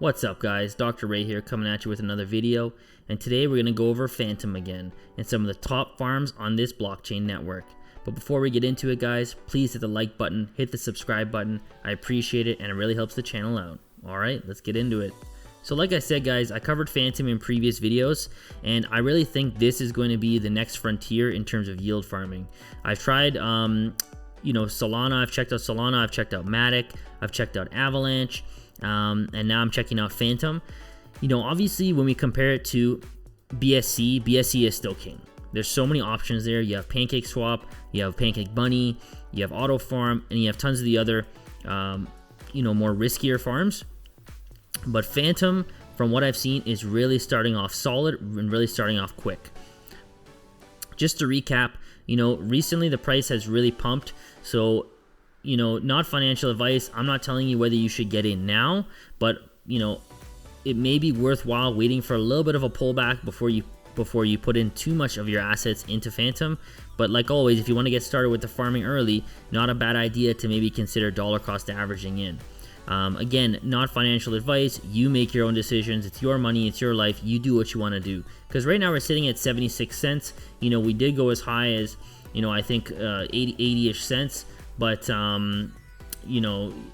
What's up guys, Dr. Ray here coming at you with another video, and today we're going to go over Phantom again and some of the top farms on this blockchain network. But before we get into it guys, please hit the like button, hit the subscribe button, I appreciate it and it really helps the channel out. Alright, let's get into it. So like I said guys, I covered Phantom in previous videos and I really think this is going to be the next frontier in terms of yield farming. I've tried Solana, I've checked out Solana, I've checked out Matic, I've checked out Avalanche, and now I'm checking out Phantom. Obviously when we compare it to BSC is still king. There's so many options there. You have PancakeSwap, you have Pancake Bunny, you have Auto Farm, and you have tons of the other more riskier farms. But Phantom, from what I've seen, is really starting off solid and really starting off quick. Just to recap, recently the price has really pumped. So, not financial advice. I'm not telling you whether you should get in now, but, it may be worthwhile waiting for a little bit of a pullback before you put in too much of your assets into Phantom. But like always, if you want to get started with the farming early, not a bad idea to maybe consider dollar cost averaging in. Again, not financial advice. You make your own decisions. It's your money. It's your life. You do what you want to do. Because right now we're sitting at 76 cents. We did go as high as, I think 80-ish cents. But,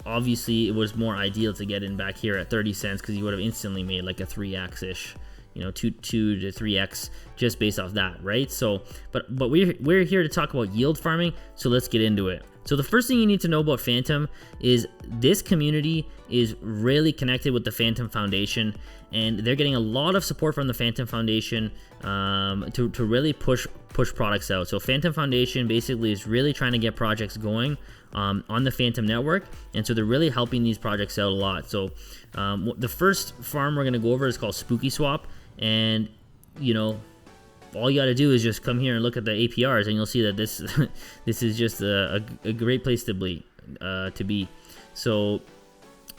obviously it was more ideal to get in back here at 30 cents because you would have instantly made like a 3x-ish, 2 to 3x just based off that, right? So, but we're here to talk about yield farming, so let's get into it. So the first thing you need to know about Phantom is this community is really connected with the Phantom Foundation, and they're getting a lot of support from the Phantom Foundation to really push products out. So Phantom Foundation basically is really trying to get projects going on the Phantom network, and so they're really helping these projects out a lot. So the first farm we're going to go over is called SpookySwap, and all you got to do is just come here and look at the APRs, and you'll see that this this is just a great place to be. So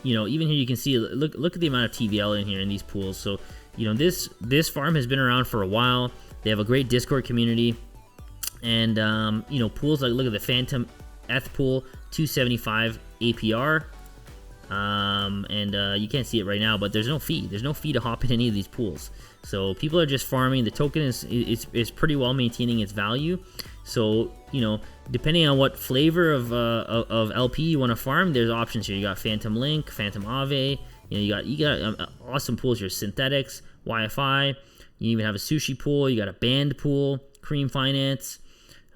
even here you can see, look at the amount of TVL in here in these pools. So this farm has been around for a while. They have a great Discord community, and pools like, look at the Phantom ETH pool, 275 APR. You can't see it right now, but there's no fee. There's no fee to hop in any of these pools. So people are just farming. The token is pretty well maintaining its value. So depending on what flavor of LP you want to farm, there's options here. You got Phantom Link, Phantom Aave. You got awesome pools here. Synthetics, YFI. You even have a sushi pool. You got a band pool, Cream Finance.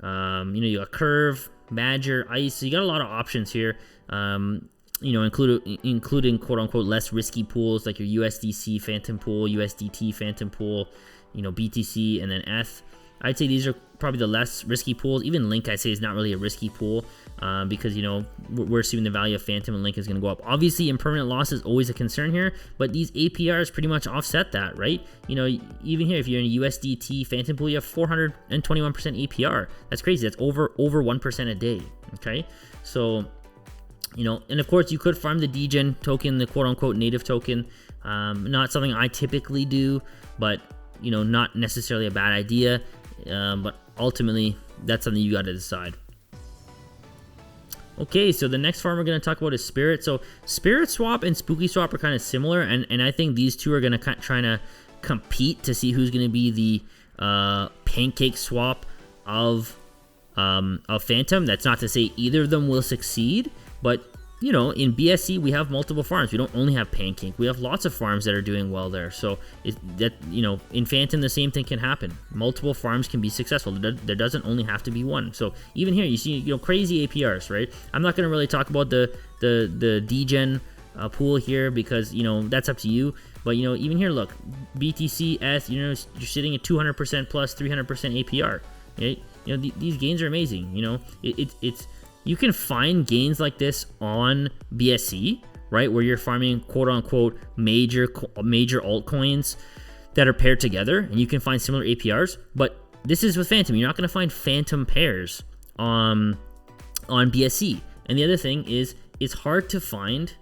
You got Curve, Badger, Ice. So you got a lot of options here. Including quote-unquote less risky pools like your USDC Phantom pool, USDT Phantom pool, BTC, and then ETH. I'd say these are probably the less risky pools. Even Link, I'd say, is not really a risky pool because, we're assuming the value of Phantom and Link is going to go up. Obviously, impermanent loss is always a concern here, but these APRs pretty much offset that, right? Even here, if you're in a USDT Phantom pool, you have 421% APR. That's crazy. That's over 1% a day, okay? So and of course you could farm the degen token, the quote-unquote native token. Not something I typically do, but not necessarily a bad idea. But ultimately that's something you got to decide. Okay, so the next farm we're going to talk about is Spirit. So SpiritSwap and SpookySwap are kind of similar, and I think these two are going to try to compete to see who's going to be the PancakeSwap of Phantom. That's not to say either of them will succeed. But, in BSC, we have multiple farms. We don't only have Pancake. We have lots of farms that are doing well there. So, in Phantom, the same thing can happen. Multiple farms can be successful. There doesn't only have to be one. So, even here, you see, crazy APRs, right? I'm not going to really talk about the degen pool here because, that's up to you. But, even here, look, BTC, ETH, you're sitting at 200% plus 300% APR. Right? These gains are amazing. You can find gains like this on BSC, right, where you're farming quote-unquote major altcoins that are paired together, and you can find similar APRs. But this is with Phantom. You're not going to find Phantom pairs on BSC. And the other thing is it's hard to find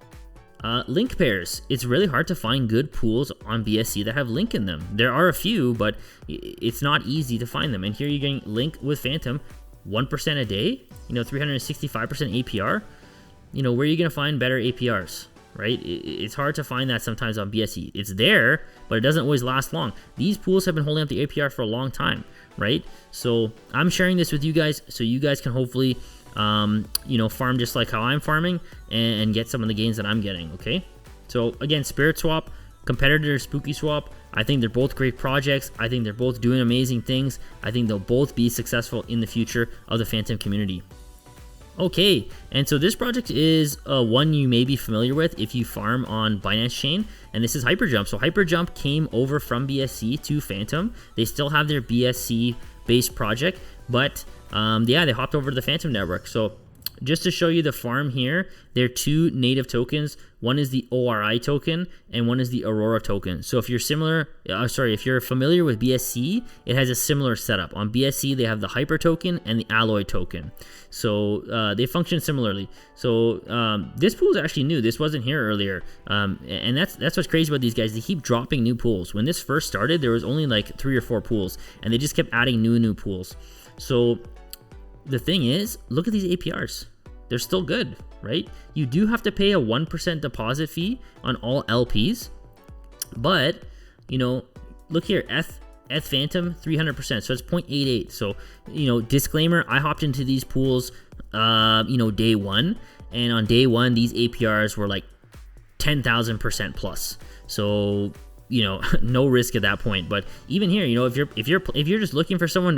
link pairs. It's really hard to find good pools on BSC that have link in them. There are a few, but it's not easy to find them. And here you're getting link with Phantom. 1% a day, 365% APR. Where are you going to find better APRs? right? It's hard to find that sometimes on BSC. It's there, but it doesn't always last long. These pools have been holding up the APR for a long time, right? So I'm sharing this with you guys so you guys can hopefully, you know, farm just like how I'm farming and get some of the gains that I'm getting, okay? So again, SpiritSwap, competitor SpookySwap, I think they're both great projects. I think they're both doing amazing things. I think they'll both be successful in the future of the Phantom community. Okay, and so this project is one you may be familiar with if you farm on Binance Chain, and this is Hyperjump. So Hyperjump came over from BSC to Phantom. They still have their BSC based project, but yeah, they hopped over to the Phantom network. So just to show you the farm here, there are two native tokens. One is the ORI token and one is the Aurora token. So if you're if you're familiar with BSC, it has a similar setup. On BSC, they have the Hyper token and the Alloy token. So they function similarly. So this pool is actually new. This wasn't here earlier. And that's what's crazy about these guys. They keep dropping new pools. When this first started, there was only like 3 or 4 pools, and they just kept adding new pools. So the thing is, look at these APRs. They're still good, right? You do have to pay a 1% deposit fee on all LPs, but you know, look here, ETH Phantom 300%, so it's 0.88. So you know, disclaimer: I hopped into these pools, you know, day one, and on day one, these APRs were like 10,000% plus. So you know, no risk at that point. But even here, you know, if you're just looking for somewhere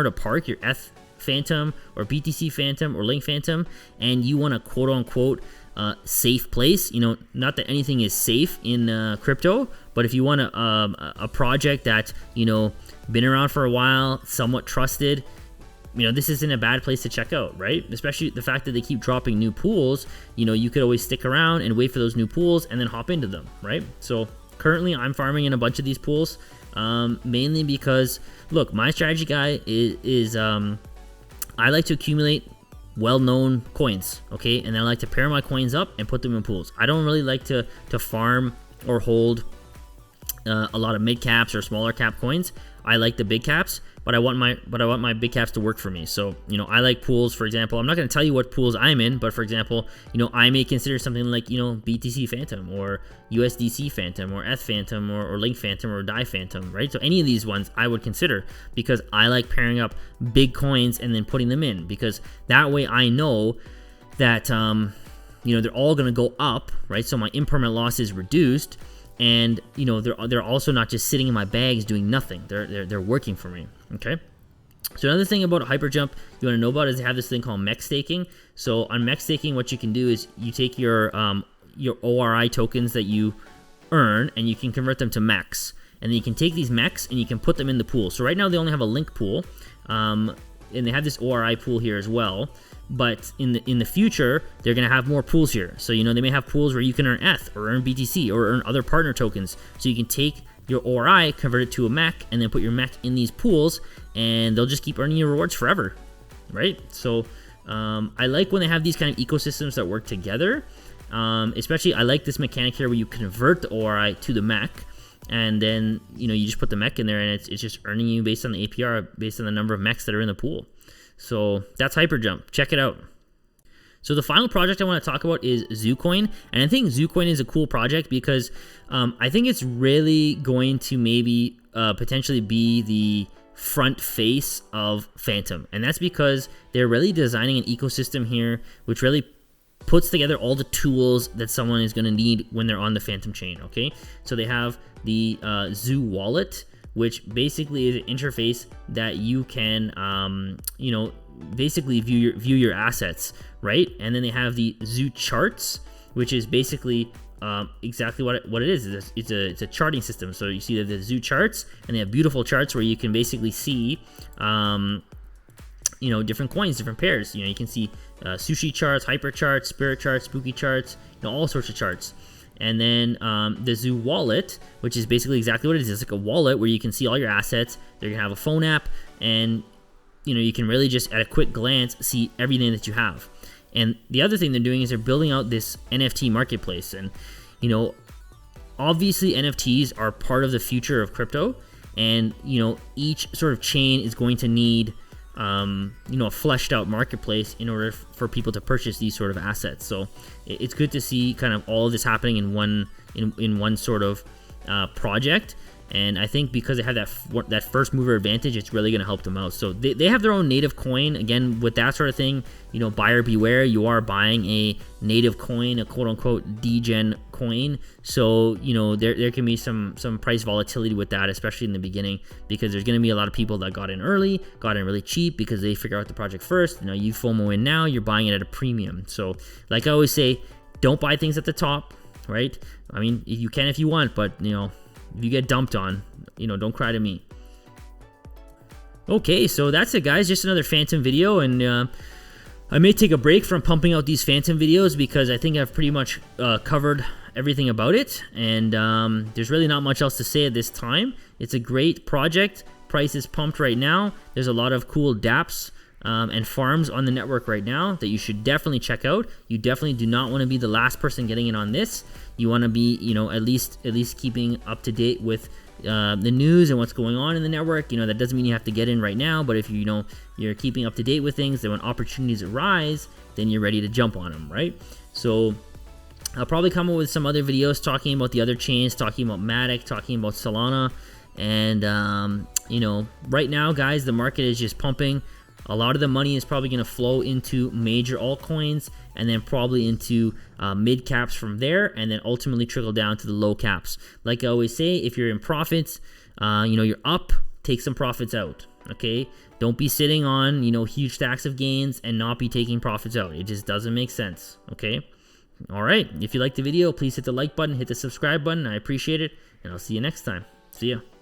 to park your ETH Phantom or BTC Phantom or Link Phantom, and you want a quote unquote safe place, you know, not that anything is safe in crypto, but if you want a project that, you know, been around for a while, somewhat trusted, you know, this isn't a bad place to check out, right? Especially the fact that they keep dropping new pools. You know, you could always stick around and wait for those new pools and then hop into them, right? So currently I'm farming in a bunch of these pools, mainly because, look, my strategy guy is I like to accumulate well-known coins, okay? And then I like to pair my coins up and put them in pools. I don't really like to farm or hold a lot of mid caps or smaller cap coins. I like the big caps, but I want my big caps to work for me. So, you know, I like pools, for example. I'm not going to tell you what pools I'm in, but for example, you know, I may consider something like, you know, BTC Phantom or USDC Phantom or ETH Phantom or Link Phantom or DAI Phantom, right? So any of these ones I would consider, because I like pairing up big coins and then putting them in, because that way I know that, you know, they're all going to go up, right? So my impermanent loss is reduced. And you know, they're also not just sitting in my bags doing nothing. They're working for me. Okay. So another thing about Hyperjump you want to know about is they have this thing called MEX staking. So on MEX staking, what you can do is you take your ORI tokens that you earn and you can convert them to MEX. And then you can take these MEX and you can put them in the pool. So right now they only have a Link pool, and they have this ORI pool here as well. But in the future, they're going to have more pools here. So, you know, they may have pools where you can earn ETH or earn BTC or earn other partner tokens. So you can take your ORI, convert it to a MEC, and then put your MEC in these pools, and they'll just keep earning you rewards forever, right? So I like when they have these kind of ecosystems that work together. Especially, I like this mechanic here where you convert the ORI to the MEC, and then, you know, you just put the MEC in there, and it's just earning you based on the APR, based on the number of MECs that are in the pool. So that's Hyperjump. Check it out. So the final project I want to talk about is Zoocoin. And I think Zoocoin is a cool project because I think it's really going to maybe potentially be the front face of Phantom. And that's because they're really designing an ecosystem here which really puts together all the tools that someone is going to need when they're on the Phantom chain, okay? So they have the Zoo wallet, which basically is an interface that you can, you know, basically view your assets, right? And then they have the Zoo charts, which is basically exactly what it is. It's a charting system. So you see the Zoo charts, and they have beautiful charts where you can basically see, you know, different coins, different pairs. You know, you can see sushi charts, hyper charts, spirit charts, spooky charts, you know, all sorts of charts. And then the Zoo wallet, which is basically exactly what it is. It's like a wallet where you can see all your assets. They're gonna have a phone app, and you know, you can really just at a quick glance see everything that you have. And the other thing they're doing is they're building out this NFT marketplace. And you know, obviously NFTs are part of the future of crypto, and you know, each sort of chain is going to need you know, a fleshed out marketplace in order for people to purchase these sort of assets. So it's good to see kind of all of this happening in one sort of project. And I think because they have that first mover advantage, it's really going to help them out. So they have their own native coin. Again, with that sort of thing, you know, buyer beware. You are buying a native coin, a quote-unquote degen coin. So, you know, there can be some price volatility with that, especially in the beginning, because there's going to be a lot of people that got in early, got in really cheap because they figure out the project first. You know, you FOMO in now, you're buying it at a premium. So like I always say, don't buy things at the top, right? I mean, you can if you want, but, you know, if you get dumped on, you know, don't cry to me. Okay, so that's it, guys. Just another Phantom video, and I may take a break from pumping out these Phantom videos because I think I've pretty much covered everything about it, and there's really not much else to say at this time. It's a great project. Price is pumped right now. There's a lot of cool dApps and farms on the network right now that you should definitely check out. You definitely do not want to be the last person getting in on this. You want to be, you know, at least keeping up to date with the news and what's going on in the network. You know, that doesn't mean you have to get in right now, but if you know you're keeping up to date with things, then when opportunities arise, then you're ready to jump on them, right? So I'll probably come up with some other videos talking about the other chains, talking about Matic, talking about Solana, and you know, right now, guys, the market is just pumping. A lot of the money is probably going to flow into major altcoins, and then probably into mid caps from there, and then ultimately trickle down to the low caps. Like I always say, if you're in profits, you know, you're up, take some profits out. Okay, don't be sitting on, you know, huge stacks of gains and not be taking profits out. It just doesn't make sense. Okay, all right. If you liked the video, please hit the like button, hit the subscribe button. I appreciate it, and I'll see you next time. See ya.